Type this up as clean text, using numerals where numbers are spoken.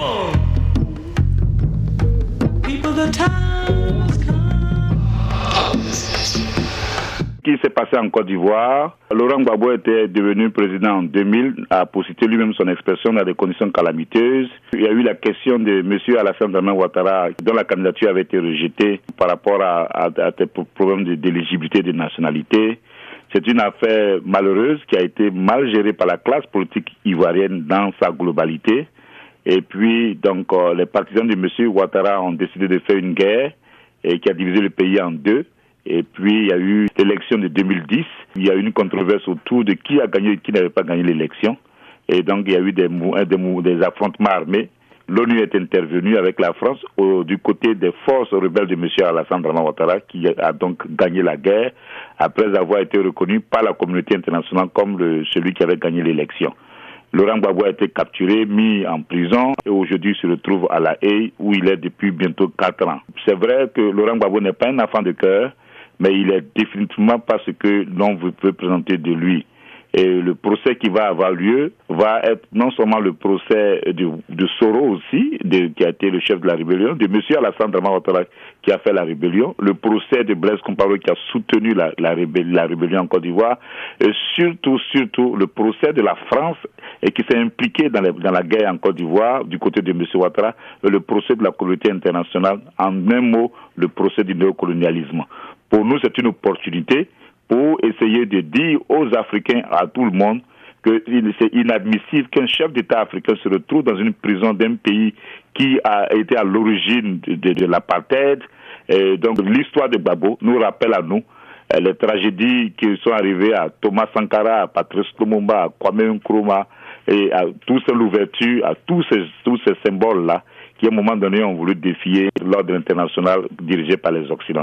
Ce qui s'est passé en Côte d'Ivoire, Laurent Gbagbo était devenu président en 2000, a pour citer lui-même son expression dans des conditions calamiteuses. Il y a eu la question de M. Alassane Dramane Ouattara, dont la candidature avait été rejetée par rapport à des problèmes d'éligibilité de nationalité. C'est une affaire malheureuse qui a été mal gérée par la classe politique ivoirienne dans sa globalité. Et puis, donc, les partisans de M. Ouattara ont décidé de faire une guerre qui a divisé le pays en deux. Et puis, il y a eu l'élection de 2010. Il y a eu une controverse autour de qui a gagné et qui n'avait pas gagné l'élection. Et donc, il y a eu des affrontements armés. L'ONU est intervenue avec la France du côté des forces rebelles de M. Alassane Dramane Ouattara, qui a donc gagné la guerre après avoir été reconnu par la communauté internationale comme celui qui avait gagné l'élection. Laurent Gbagbo a été capturé, mis en prison et aujourd'hui se retrouve à La Haye où il est depuis bientôt 4 ans. C'est vrai que Laurent Gbagbo n'est pas un enfant de cœur, mais il est définitivement pas ce que l'on veut présenter de lui. Et le procès qui va avoir lieu va être non seulement le procès de Soro aussi, qui a été le chef de la rébellion, de M. Alassane Dramane Ouattara qui a fait la rébellion, le procès de Blaise Compaoré qui a soutenu la rébellion en Côte d'Ivoire, et surtout le procès de la France et qui s'est impliqué dans la guerre en Côte d'Ivoire du côté de M. Ouattara, et le procès de la communauté internationale, en un mot, le procès du néocolonialisme. Pour nous, c'est une opportunité pour essayer de dire aux Africains, à tout le monde, que c'est inadmissible qu'un chef d'État africain se retrouve dans une prison d'un pays qui a été à l'origine de l'apartheid. Et donc l'histoire de Gbagbo nous rappelle à nous les tragédies qui sont arrivées à Thomas Sankara, à Patrice Lumumba, à Kwame Nkrumah, et à toute l'ouverture, à tous ces symboles-là, qui à un moment donné ont voulu défier l'ordre international dirigé par les Occidentaux.